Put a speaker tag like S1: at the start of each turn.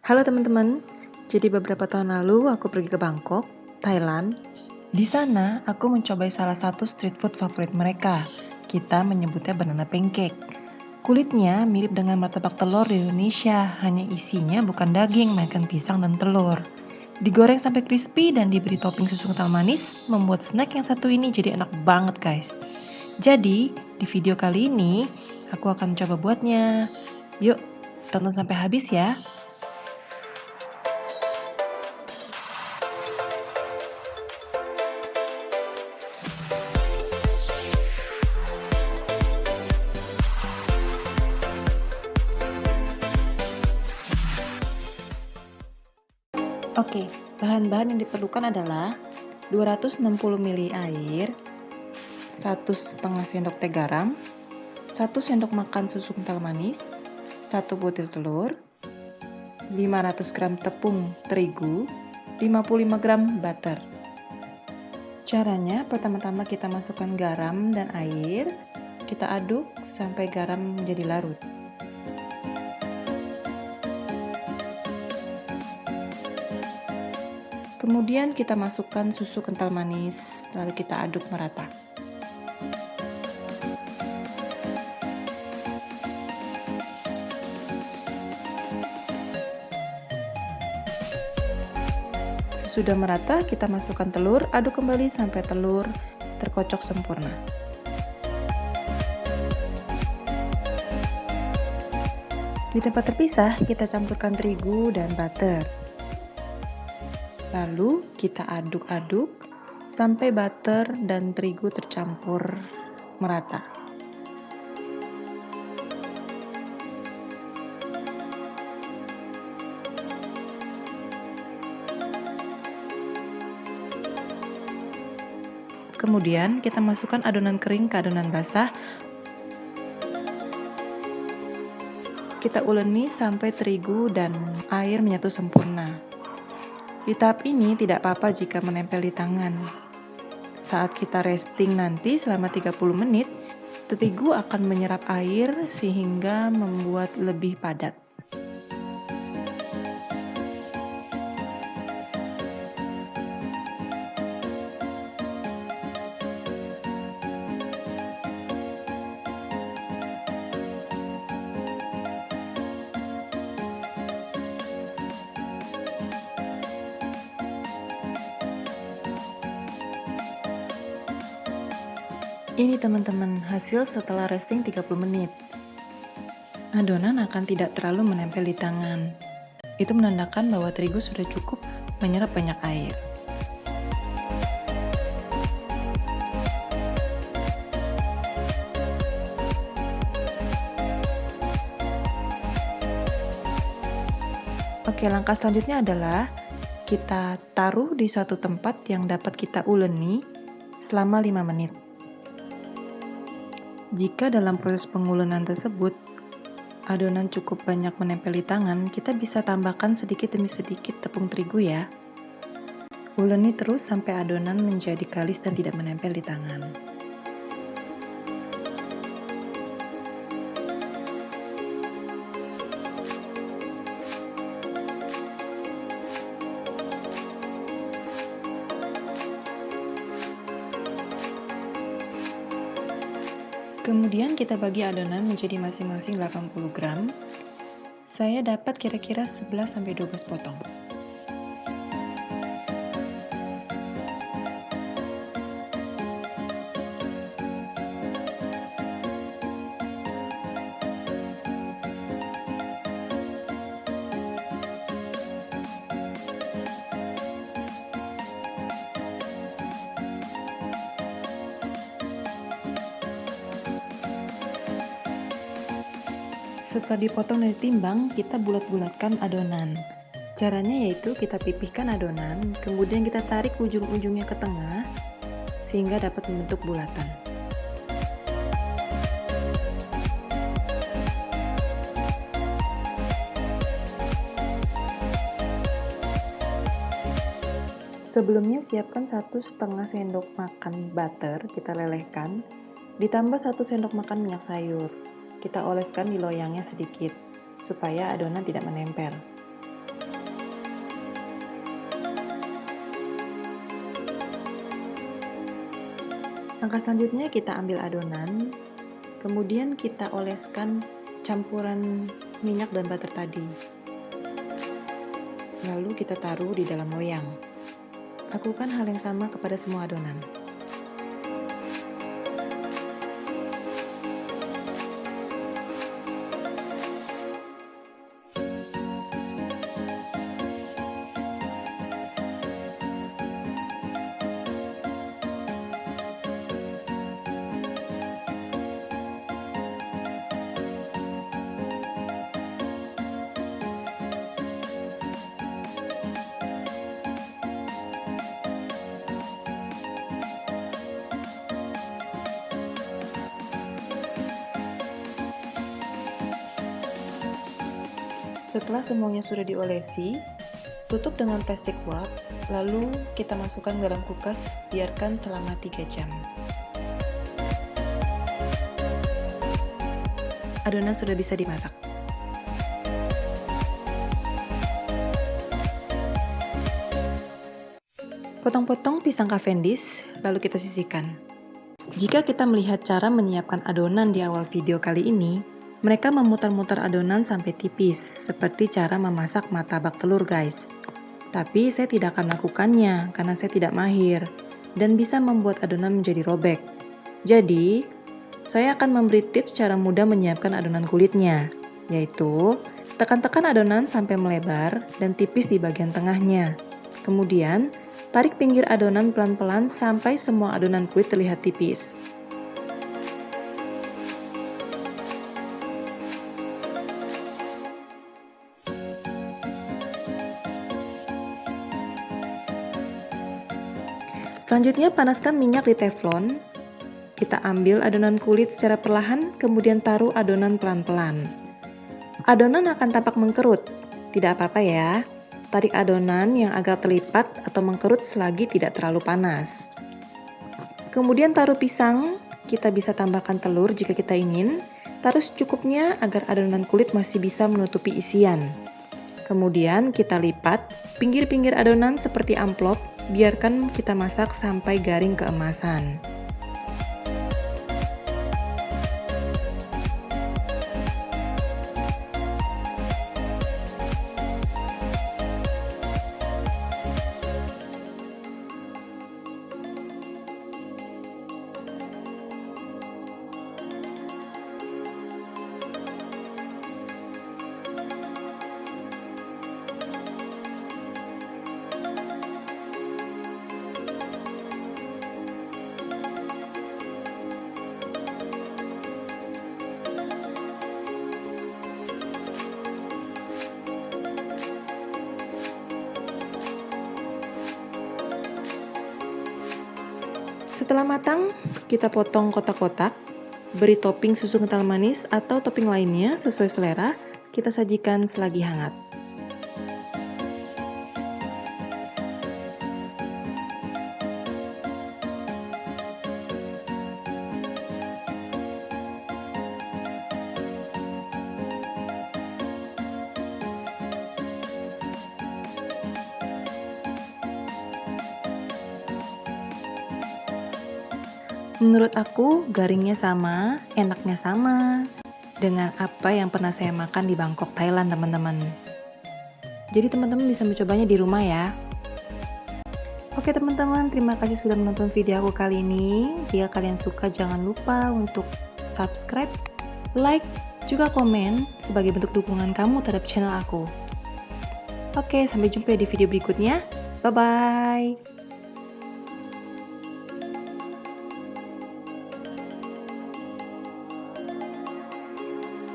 S1: Halo teman-teman, jadi beberapa tahun lalu aku pergi ke Bangkok, Thailand. Di sana aku mencobai salah satu street food favorit mereka. Kita menyebutnya banana pancake. Kulitnya mirip dengan martabak telur di Indonesia, hanya isinya bukan daging, melainkan pisang dan telur. Digoreng sampai crispy dan diberi topping susu kental manis, membuat snack yang satu ini jadi enak banget guys. Jadi, di video kali ini, aku akan coba buatnya. Yuk, tonton sampai habis ya. Oke, bahan-bahan yang diperlukan adalah 260 ml air, 1,5 sendok teh garam, 1 sendok makan susu kental manis, 1 butir telur, 500 gram tepung terigu, 55 gram butter. Caranya, pertama-tama kita masukkan garam dan air, kita aduk sampai garam menjadi larut. Kemudian kita masukkan susu kental manis, lalu kita aduk merata. Sesudah merata, kita masukkan telur, aduk kembali sampai telur terkocok sempurna. Di tempat terpisah, kita campurkan terigu dan butter. Lalu kita aduk-aduk sampai butter dan terigu tercampur merata. Kemudian kita masukkan adonan kering ke adonan basah. Kita uleni sampai terigu dan air menyatu sempurna. Di tahap ini tidak apa-apa jika menempel di tangan. Saat kita resting nanti selama 30 menit, terigu akan menyerap air sehingga membuat lebih padat. Ini teman-teman, hasil setelah resting 30 menit. Adonan akan tidak terlalu menempel di tangan. Itu menandakan bahwa terigu sudah cukup menyerap banyak air. Oke, langkah selanjutnya adalah kita taruh di suatu tempat yang dapat kita uleni selama 5 menit. Jika dalam proses pengulenan tersebut, adonan cukup banyak menempel di tangan, kita bisa tambahkan sedikit demi sedikit tepung terigu ya. Uleni terus sampai adonan menjadi kalis dan tidak menempel di tangan. Kemudian kita bagi adonan menjadi masing-masing 80 gram. Saya dapat kira-kira 11-12 potong. Setelah dipotong dan ditimbang, kita bulat-bulatkan adonan. Caranya yaitu kita pipihkan adonan, kemudian kita tarik ujung-ujungnya ke tengah, sehingga dapat membentuk bulatan. Sebelumnya siapkan 1,5 sendok makan butter, kita lelehkan, ditambah 1 sendok makan minyak sayur. Kita oleskan di loyangnya sedikit, supaya adonan tidak menempel. Langkah selanjutnya kita ambil adonan, kemudian kita oleskan campuran minyak dan butter tadi. Lalu kita taruh di dalam loyang. Lakukan hal yang sama kepada semua adonan. Setelah semuanya sudah diolesi, tutup dengan plastik wrap, lalu kita masukkan dalam kulkas, biarkan selama 3 jam. Adonan sudah bisa dimasak. Potong-potong pisang Cavendish, lalu kita sisihkan. Jika kita melihat cara menyiapkan adonan di awal video kali ini, mereka memutar-mutar adonan sampai tipis, seperti cara memasak martabak telur guys. Tapi saya tidak akan melakukannya karena saya tidak mahir dan bisa membuat adonan menjadi robek. Jadi, saya akan memberi tips cara mudah menyiapkan adonan kulitnya, yaitu tekan-tekan adonan sampai melebar dan tipis di bagian tengahnya. Kemudian, tarik pinggir adonan pelan-pelan sampai semua adonan kulit terlihat tipis. Selanjutnya panaskan minyak di teflon. Kita ambil adonan kulit secara perlahan, kemudian taruh adonan pelan-pelan. Adonan akan tampak mengkerut, tidak apa-apa ya. Tarik adonan yang agak terlipat atau mengkerut selagi tidak terlalu panas. Kemudian taruh pisang, kita bisa tambahkan telur jika kita ingin. Taruh secukupnya agar adonan kulit masih bisa menutupi isian. Kemudian kita lipat pinggir-pinggir adonan seperti amplop, biarkan kita masak sampai garing keemasan. Setelah matang, kita potong kotak-kotak, beri topping susu kental manis atau topping lainnya sesuai selera, kita sajikan selagi hangat. Menurut aku, garingnya sama, enaknya sama dengan apa yang pernah saya makan di Bangkok, Thailand, teman-teman. Jadi teman-teman bisa mencobanya di rumah ya. Oke teman-teman, terima kasih sudah menonton video aku kali ini. Jika kalian suka, jangan lupa untuk subscribe, like, juga komen sebagai bentuk dukungan kamu terhadap channel aku. Oke, sampai jumpa di video berikutnya. Bye-bye.